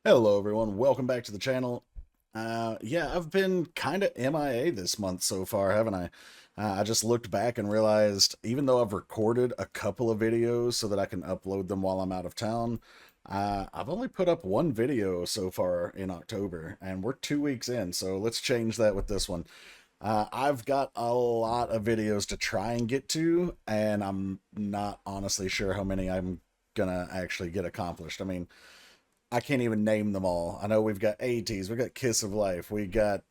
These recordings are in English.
Hello everyone, welcome back to the channel. Yeah, I've been kind of MIA this month so far, haven't I? I just looked back and realized, even though I've recorded a couple of videos so that I can upload them while I'm out of town, I've only put up one video so far in October, and we're 2 weeks in, so let's change that with this one. I've got a lot of videos to try and get to, and I'm not honestly sure how many I'm gonna actually get accomplished. I mean, I can't even name them all. I know we've got Ateez, we've got Kiss of Life, we got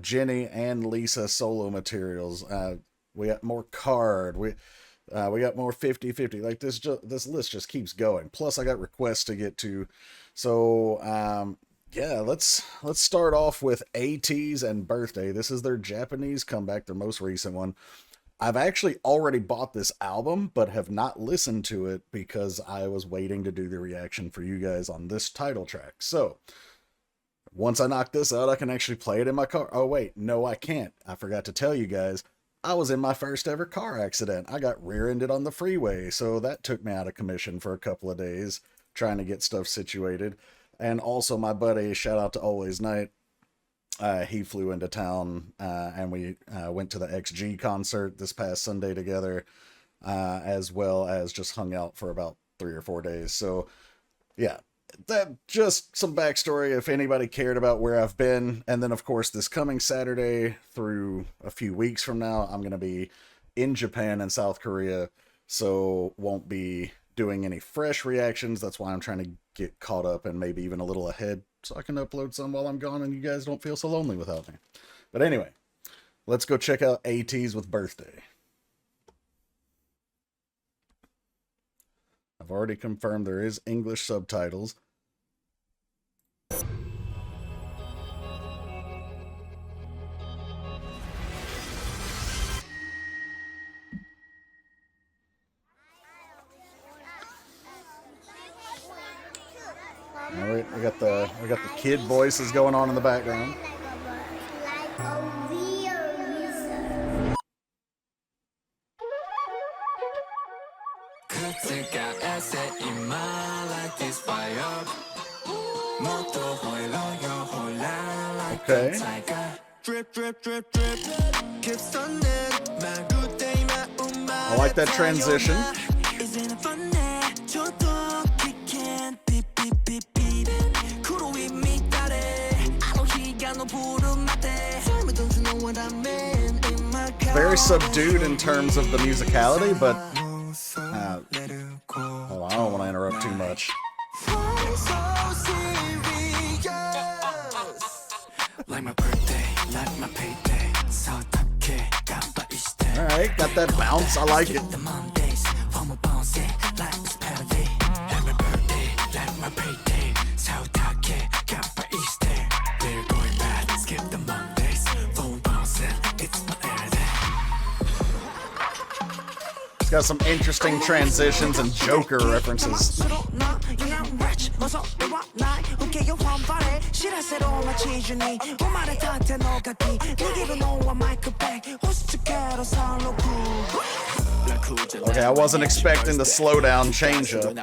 Jenny and Lisa solo materials. We got more Card. We got more 50/50. Like this list just keeps going. Plus, I got requests to get to. So yeah, let's start off with Ateez and Birthday. This is their Japanese comeback, their most recent one. I've actually already bought this album, but have not listened to it because I was waiting to do the reaction for you guys on this title track. So, once I knock this out, I can actually play it in my car. Oh wait, no I can't. I forgot to tell you guys, I was in my first ever car accident. I got rear-ended on the freeway, so that took me out of commission for a couple of days, trying to get stuff situated. And also my buddy, shout out to Always Night, he flew into town and we went to the XG concert this past Sunday together, as well as just hung out for about 3 or 4 days. So yeah, that just some backstory if anybody cared about where I've been. And then of course this coming Saturday through a few weeks from now, I'm going to be in Japan and South Korea, so won't be doing any fresh reactions. That's why I'm trying to get caught up and maybe even a little ahead, so I can upload some while I'm gone and you guys don't feel so lonely without me. But anyway, let's go check out Ateez with Birthday. I've already confirmed there is English subtitles. All right, we got the kid voices going on in the background. Okay. I like that transition. Very subdued in terms of the musicality, but hold on, I don't want to interrupt too much. Alright, got that bounce, I like it. It's got some interesting transitions and Joker references. Okay, I wasn't expecting the slowdown change up.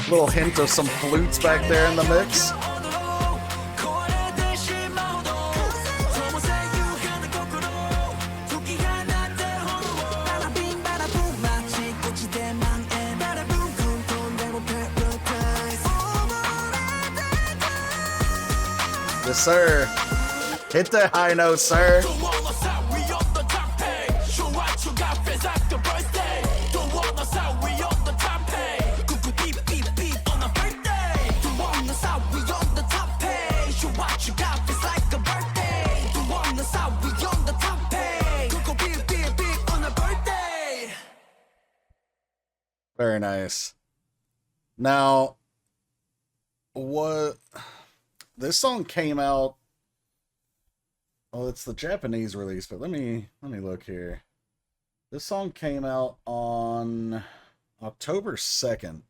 Little hint of some flutes back there in the mix. Yes, sir. Hit the high note, sir. Very nice. Now, what this song came out, well, it's the Japanese release, but let me look here. This song came out on October 2nd.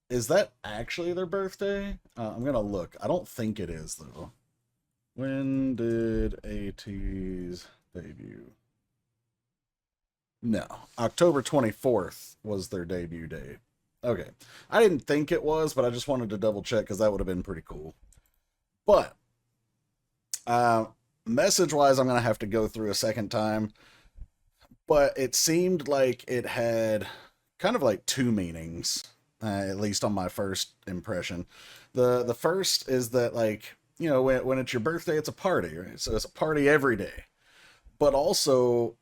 Is that actually their birthday? I'm gonna look. I don't think it is though. When did Ateez debut? No, October 24th was their debut date. Okay. I didn't think it was, but I just wanted to double check because that would have been pretty cool. But, uh, message wise, I'm going to have to go through a second time. But it seemed like it had kind of like two meanings, at least on my first impression. The first is that, like, you know, when it's your birthday, it's a party, right? So it's a party every day. But also,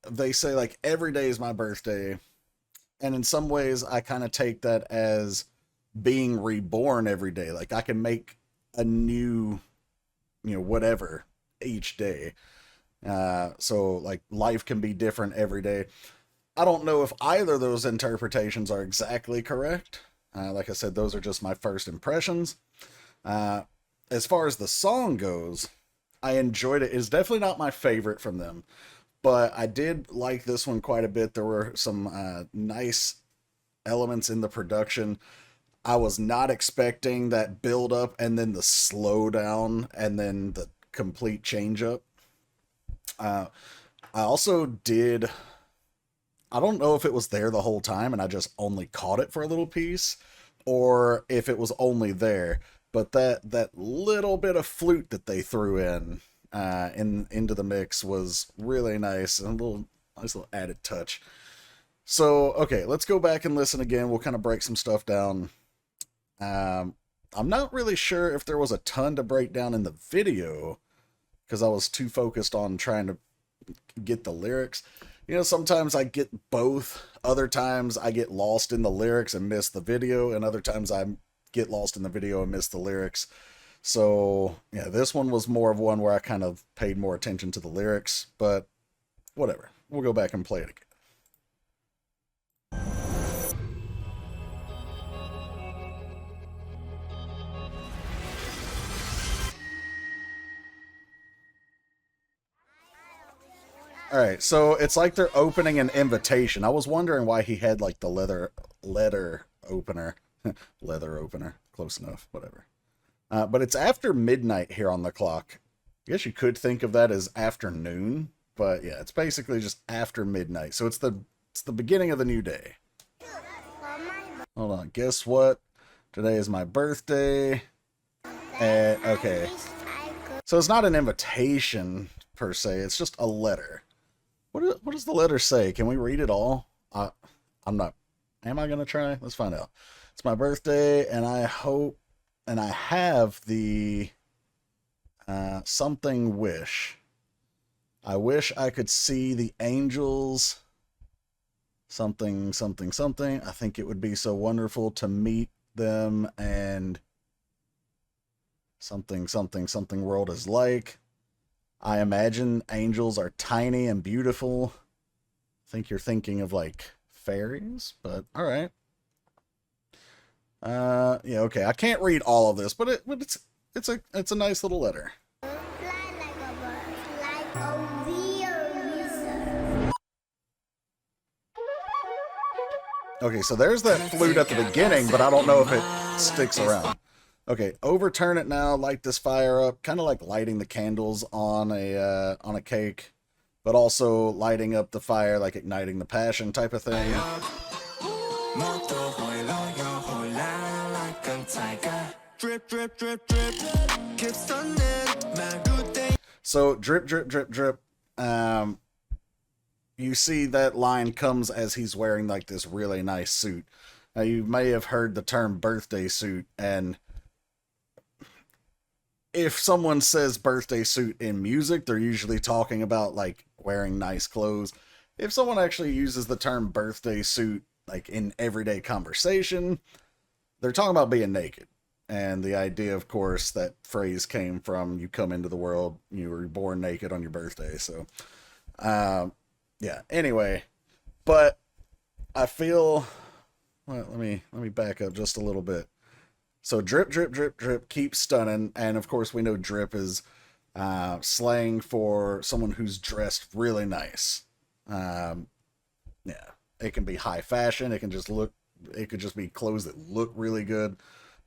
they say, like, every day is my birthday. And in some ways, I kind of take that as being reborn every day. Like, I can make a new, whatever each day. So, like, life can be different every day. I don't know if either of those interpretations are exactly correct. Like I said, those are just my first impressions. As far as the song goes, I enjoyed it. It's definitely not my favorite from them, but I did like this one quite a bit. There were some nice elements in the production. I was not expecting that build up and then the slow down and then the complete change up. I also did. I don't know if it was there the whole time and I just only caught it for a little piece, or if it was only there. But that little bit of flute that they threw in into the mix was really nice and a little nice little added touch. So okay, let's go back and listen again. We'll kind of break some stuff down. I'm not really sure if there was a ton to break down in the video because I was too focused on trying to get the lyrics. You know, sometimes I get both. Other times I get lost in the lyrics and miss the video, and other times I get lost in the video and miss the lyrics. So, yeah, this one was more of one where I kind of paid more attention to the lyrics, but whatever. We'll go back and play it again. All right, so it's like they're opening an invitation. I was wondering why he had like the letter opener, leather opener. Close enough, whatever. But it's after midnight here on the clock. I guess you could think of that as afternoon, but yeah, it's basically just after midnight. So it's the beginning of the new day. Hold on, guess what? Today is my birthday. Okay, so it's not an invitation per se. It's just a letter. What does the letter say? Can we read it all? I'm not. Am I gonna try? Let's find out. It's my birthday, and I hope, and I have the something wish. I wish I could see the angels. Something, something, something. I think it would be so wonderful to meet them, and something, something, something world is like. I imagine angels are tiny and beautiful. I think you're thinking of like fairies, but all right. Yeah, okay. I can't read all of this, but it's a nice little letter. Okay, so there's that flute at the beginning, but I don't know if it sticks around. Okay, overturn it now, light this fire up, kind of like lighting the candles on a cake, but also lighting up the fire, like igniting the passion type of thing. Drip, drip, drip, drip. So drip, drip, drip, drip. You see that line comes as he's wearing like this really nice suit. Now you may have heard the term birthday suit, and if someone says birthday suit in music, they're usually talking about like wearing nice clothes. If someone actually uses the term birthday suit like in everyday conversation, they're talking about being naked. And the idea, of course, that phrase came from you come into the world, you were born naked on your birthday. So, yeah, anyway, but I feel, well, let me back up just a little bit. So drip, drip, drip, drip, keep stunning, and of course we know drip is slang for someone who's dressed really nice. Um, yeah, it can be high fashion. It could just be clothes that look really good,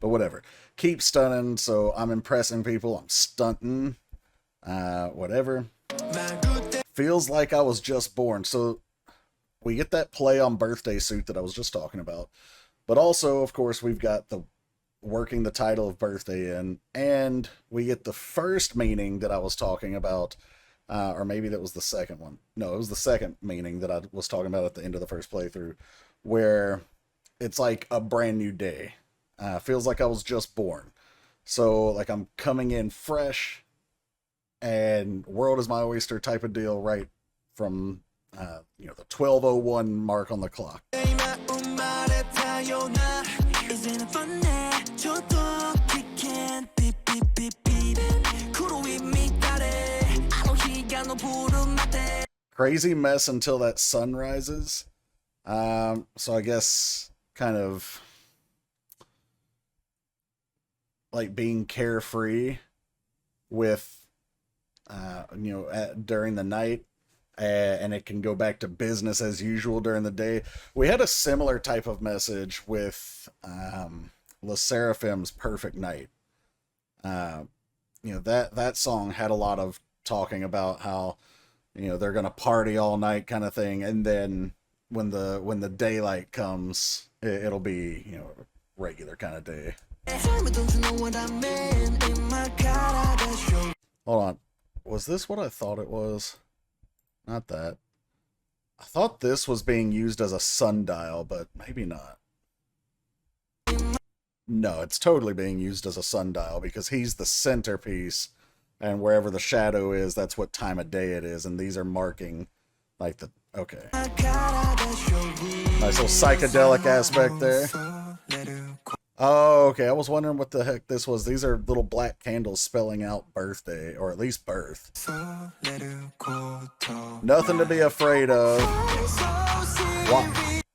but whatever. Keep stunning. So I'm impressing people. I'm stunting. Whatever. Feels like I was just born. So we get that play on birthday suit that I was just talking about, but also, of course, we've got the working the title of birthday in, and we get the first meaning that I was talking about, or maybe that was the second one. No, it was the second meaning that I was talking about at the end of the first playthrough, where it's like a brand new day. Feels like I was just born. So like I'm coming in fresh, and world is my oyster type of deal, right from the 12:01 mark on the clock. Crazy mess until that sun rises. So I guess kind of like being carefree with, during the night, and it can go back to business as usual during the day. We had a similar type of message with Le Seraphim's Perfect Night. That song had a lot of talking about how, they're gonna party all night kind of thing, and then when the daylight comes, it'll be, regular kind of day. Hold on. Was this what I thought it was? Not that. I thought this was being used as a sundial, but maybe not. No, it's totally being used as a sundial because he's the centerpiece, and wherever the shadow is, that's what time of day it is, and these are marking like the... Okay. Nice little psychedelic aspect there. Oh, okay. I was wondering what the heck this was. These are little black candles spelling out birthday, or at least birth. Nothing to be afraid of.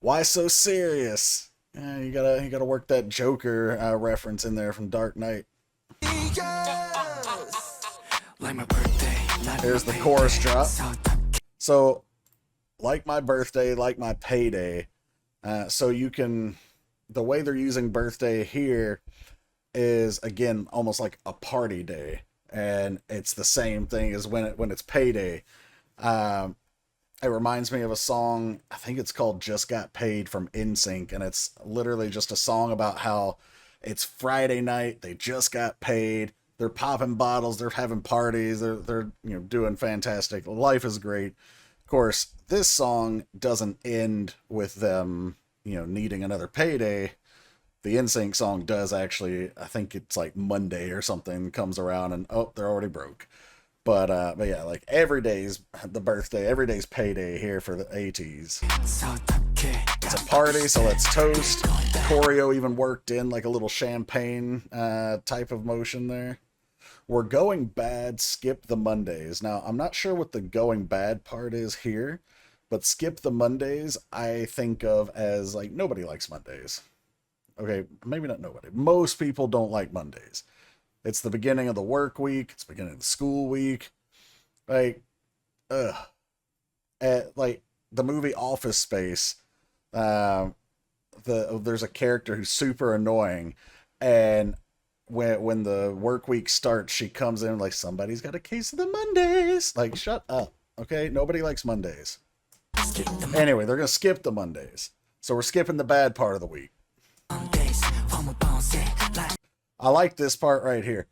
Why so serious? Yeah, you gotta work that Joker reference in there from Dark Knight. Here's the chorus drop. So, like my birthday, like my payday. So you can... The way they're using birthday here is, again, almost like a party day, and it's the same thing as when it's payday. It reminds me of a song, I think it's called Just Got Paid from NSYNC, and it's literally just a song about how it's Friday night, they just got paid, they're popping bottles, they're having parties, they're doing fantastic, life is great. Of course, this song doesn't end with them needing another payday. The NSYNC song does actually. I think it's like Monday or something comes around and they're already broke. But yeah, like every day's the birthday, every day's payday here for the Ateez. It's a party, so let's toast. Choreo even worked in like a little champagne type of motion there. We're going bad, skip the Mondays. Now, I'm not sure what the going bad part is here, but skip the Mondays, I think of as like nobody likes Mondays. Okay, maybe not nobody. Most people don't like Mondays. It's the beginning of the work week. It's the beginning of the school week. Like, like the movie Office Space, there's a character who's super annoying, and when the work week starts, she comes in like, somebody's got a case of the Mondays. Like, shut up. Okay, nobody likes Mondays. Anyway, they're going to skip the Mondays. So we're skipping the bad part of the week. I like this part right here.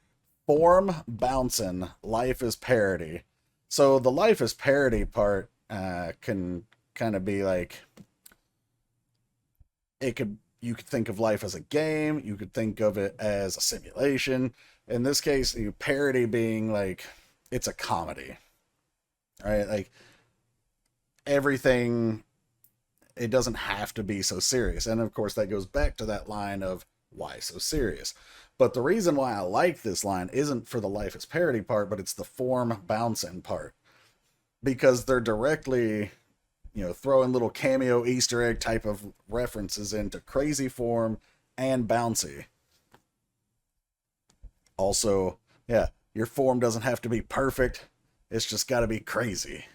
Form bouncing, life is parody. So the life is parody part can kind of be like, you could think of life as a game, you could think of it as a simulation. In this case, parody being like, it's a comedy. Right? Like, everything, it doesn't have to be so serious. And of course that goes back to that line of why so serious. But the reason why I like this line isn't for the life is parody part, but it's the form bouncing part, because they're directly throwing little cameo Easter egg type of references into crazy form and bouncy. Also, yeah, your form doesn't have to be perfect. It's just got to be crazy.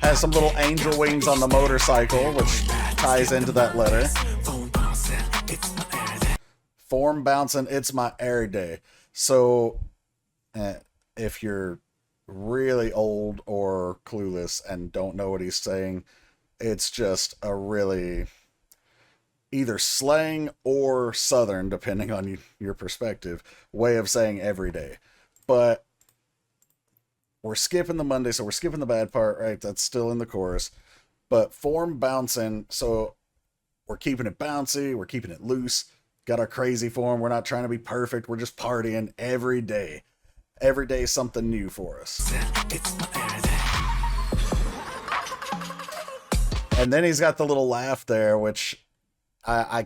Has some little angel wings on the motorcycle, which ties into that letter. Form bouncing, it's my every day. So, if you're really old or clueless and don't know what he's saying, it's just a really either slang or Southern, depending on your perspective, way of saying every day. But we're skipping the Monday, so we're skipping the bad part, right? That's still in the chorus. But form bouncing, so we're keeping it bouncy, we're keeping it loose, got our crazy form, we're not trying to be perfect, we're just partying every day. Every day something new for us. And then he's got the little laugh there, which I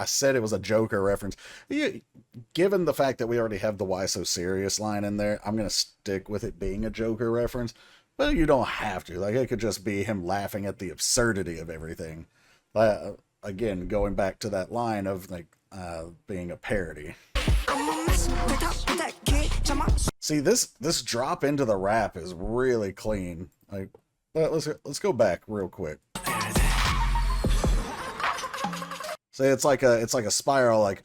said it was a Joker reference. Given the fact that we already have the "Why So Serious" line in there, I'm going to stick with it being a Joker reference. But you don't have to. Like, it could just be him laughing at the absurdity of everything. Again, going back to that line of being a parody. See, this drop into the rap is really clean. Like, let's go back real quick. So it's like a spiral, like,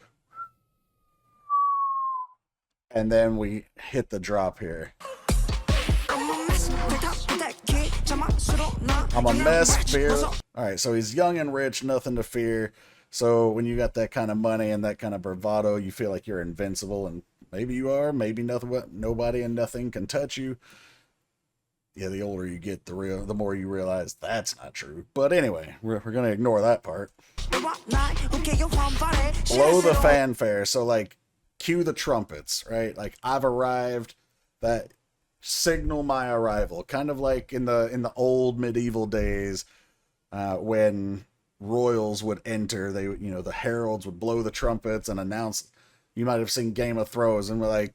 and then we hit the drop here. I'm a mess, fear. All right, so he's young and rich, nothing to fear. So when you got that kind of money and that kind of bravado, you feel like you're invincible, and maybe you are. Maybe nobody and nothing can touch you. Yeah, the older you get, the more you realize that's not true. But anyway, we're gonna ignore that part. Blow the fanfare. So like, cue the trumpets, right? Like, I've arrived. That signal my arrival. Kind of like in the old medieval days, when royals would enter, the heralds would blow the trumpets and announce. You might have seen Game of Thrones, and we're like,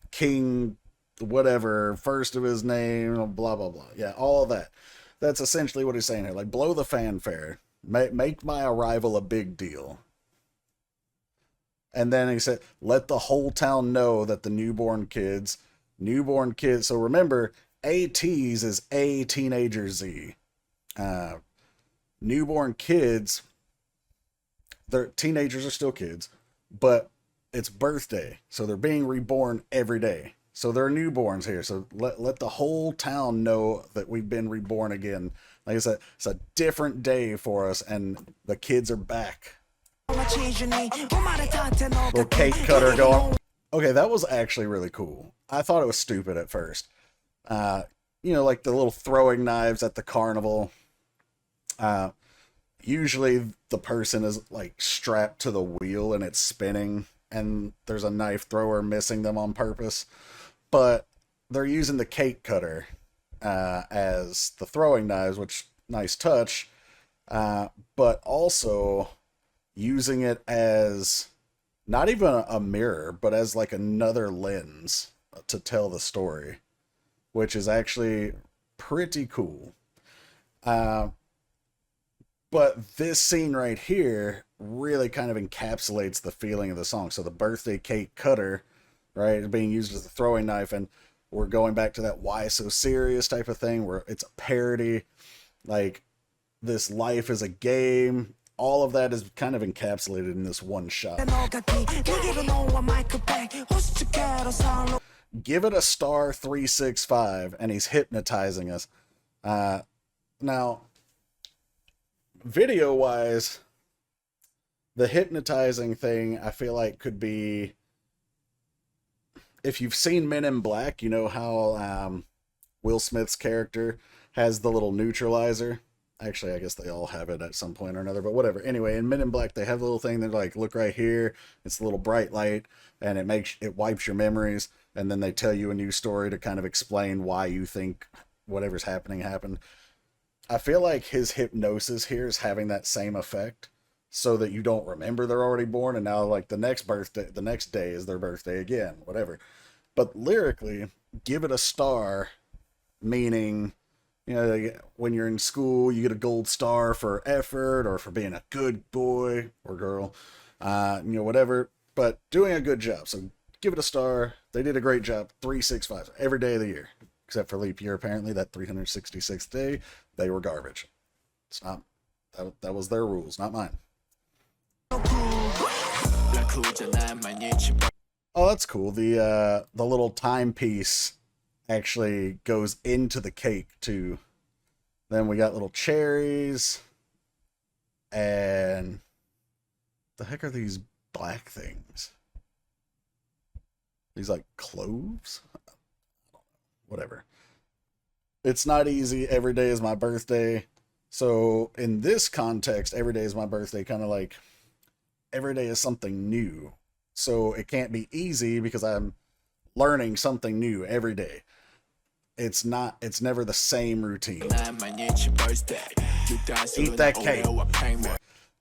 King whatever, first of his name, blah blah blah. Yeah, all of that. That's essentially what he's saying here. Like, blow the fanfare, make my arrival a big deal. And then he said, let the whole town know that the newborn kids. So remember, Ateez is A teenager Z. Newborn kids, their teenagers are still kids, but it's birthday, so they're being reborn every day. So they're newborns here. So let the whole town know that we've been reborn again. Like I said, it's a different day for us, and the kids are back. Little cake cutter going. Okay, that was actually really cool. I thought it was stupid at first. Like the little throwing knives at the carnival. Usually the person is like strapped to the wheel and it's spinning, and there's a knife thrower missing them on purpose. But they're using the cake cutter as the throwing knives, which, nice touch. But also using it as not even a mirror, but as like another lens to tell the story, which is actually pretty cool. But this scene right here really kind of encapsulates the feeling of the song. So the birthday cake cutter, right, is being used as a throwing knife, and we're going back to that "Why So Serious" type of thing, where it's a parody, like, this life is a game. All of that is kind of encapsulated in this one shot. Give it a star 365, and he's hypnotizing us. Now, video-wise, the hypnotizing thing, I feel like, could be, if you've seen Men in Black, you know how Will Smith's character has the little neutralizer. Actually, I guess they all have it at some point or another, but whatever. Anyway, in Men in Black, they have the little thing that, like, look right here. It's a little bright light, and it wipes your memories, and then they tell you a new story to kind of explain why you think whatever's happening happened. I feel like his hypnosis here is having that same effect, so that you don't remember they're already born, and now, like, the next day is their birthday again, whatever. But lyrically, give it a star, meaning, you know, when you're in school, you get a gold star for effort or for being a good boy or girl, you know, whatever, but doing a good job. So give it a star. They did a great job. 365 every day of the year, except for leap year. Apparently, that 366th day, they were garbage. It's not, that was their rules, not mine. Oh, that's cool. The little timepiece actually goes into the cake too. Then we got little cherries, and the heck are these black things? These like cloves? Whatever. It's not easy. Every day is my birthday. So in this context, every day is my birthday, kind of like every day is something new. So it can't be easy because I'm learning something new every day. It's never the same routine. Eat that cake.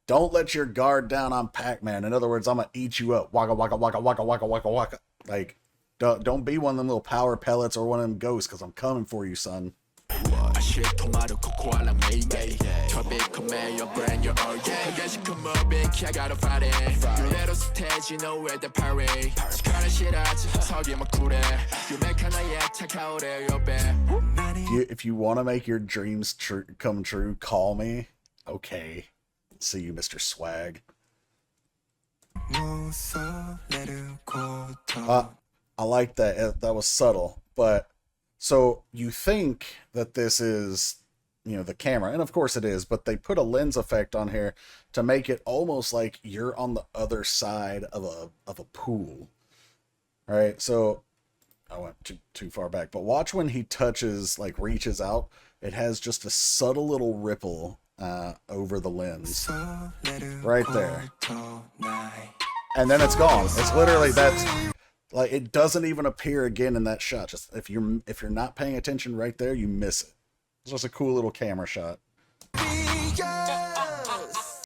Don't let your guard down on Pac-Man. In other words, I'm gonna eat you up. Waka waka waka waka waka waka waka. Like, don't be one of them little power pellets or one of them ghosts, because I'm coming for you, son. If you want to make your dreams come true, call me. Okay. See you, Mr. Swag. I like that. That was subtle. But so you think that this is, you know, the camera, and of course it is, but they put a lens effect on here to make it almost like you're on the other side of a pool. All right, so I went too far back, but watch when he touches, like reaches out, it has just a subtle little ripple over the lens right there, and then it's gone. It's literally, that's like, it doesn't even appear again in that shot. Just if you're not paying attention right there, you miss it. It's just a cool little camera shot.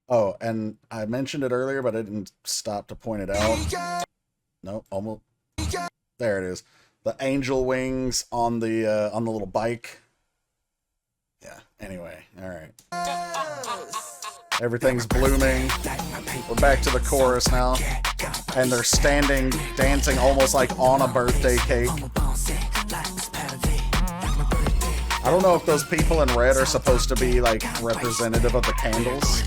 Oh, and I mentioned it earlier, but I didn't stop to point it out. No, almost. There it is. The angel wings on the little bike. Yeah. Anyway, all right. Everything's blooming. We're back to the chorus now, and they're standing, dancing almost like on a birthday cake. I don't know if those people in red are supposed to be like representative of the candles.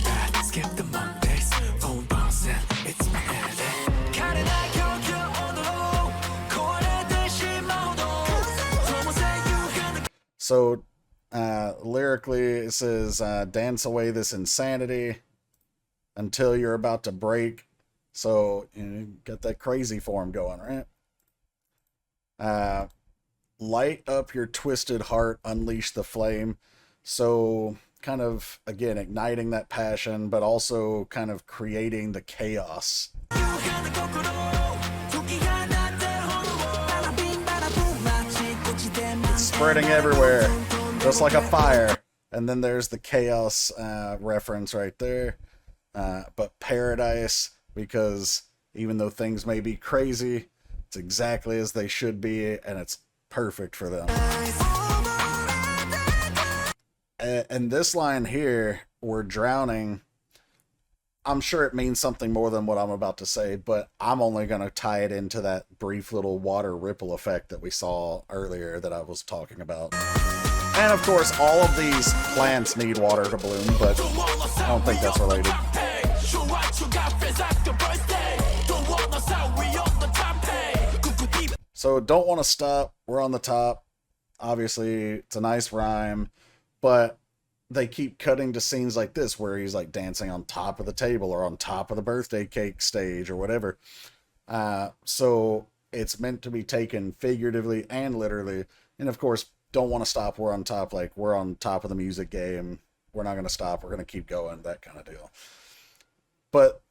So lyrically it says, dance away this insanity until you're about to break. So you got that crazy form going, right? Light up your twisted heart, unleash the flame. So kind of, again, igniting that passion, but also kind of creating the chaos. It's spreading everywhere, just like a fire. And then there's the chaos reference right there. But paradise, because even though things may be crazy, it's exactly as they should be, and it's perfect for them. And this line here, we're drowning, I'm sure it means something more than what I'm about to say, but I'm only going to tie it into that brief little water ripple effect that we saw earlier that I was talking about. And of course, all of these plants need water to bloom, but I don't think that's related. So don't want to stop, we're on the top. Obviously, it's a nice rhyme, but they keep cutting to scenes like this where he's like dancing on top of the table or on top of the birthday cake stage or whatever. So it's meant to be taken figuratively and literally. And of course, don't want to stop, we're on top, like we're on top of the music game. We're not going to stop, we're going to keep going, that kind of deal. But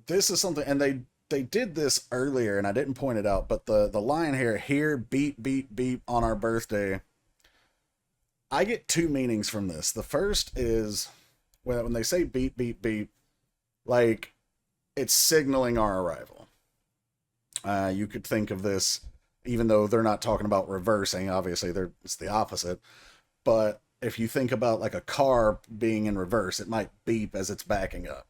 this is something, and they did this earlier and I didn't point it out, but the line here, beep, beep, beep on our birthday, I get two meanings from this. The first is when they say beep, beep, beep, like it's signaling our arrival. You could think of this even though they're not talking about reversing. Obviously, it's the opposite. But if you think about like a car being in reverse, it might beep as it's backing up,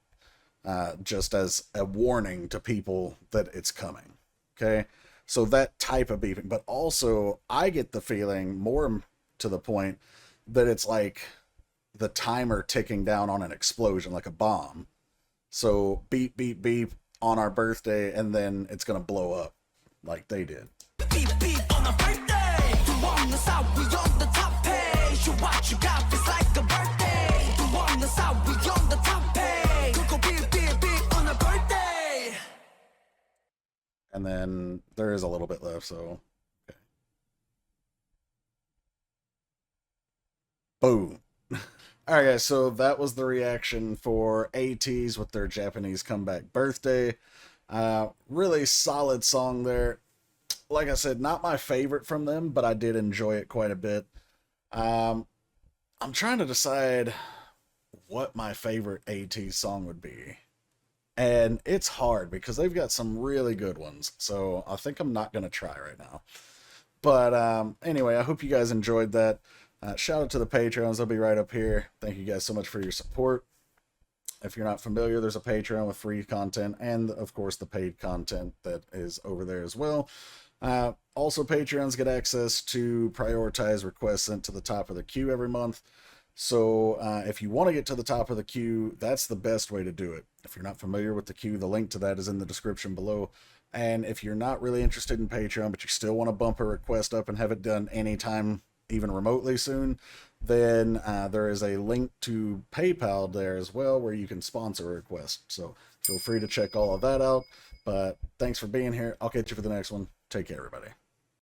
just as a warning to people that it's coming. Okay, so that type of beeping. But also, I get the feeling, more to the point, that it's like the timer ticking down on an explosion, like a bomb. So beep, beep, beep on our birthday, and then it's gonna blow up like they did. Beep, beep on a birthday. You on the side, we on the top page. You what you got feels like a birthday. You on the side, we on the top page. Go beep, beep, beep on a birthday. And then there is a little bit left, so okay. Boom. All right, guys, so that was the reaction for Ateez with their Japanese comeback birthday. Really solid song there. Like I said, not my favorite from them, but I did enjoy it quite a bit. I'm trying to decide what my favorite Ateez song would be. And it's hard because they've got some really good ones. So I think I'm not going to try right now. But anyway, I hope you guys enjoyed that. Shout out to the Patreons. They'll be right up here. Thank you guys so much for your support. If you're not familiar, there's a Patreon with free content and, of course, the paid content that is over there as well. Also, Patreons get access to prioritize requests sent to the top of the queue every month. So if you want to get to the top of the queue, that's the best way to do it. If you're not familiar with the queue, the link to that is in the description below. And if you're not really interested in Patreon, but you still want to bump a request up and have it done anytime, even remotely soon, then there is a link to PayPal there as well where you can sponsor a request. So feel free to check all of that out. But thanks for being here. I'll catch you for the next one. Take care, everybody.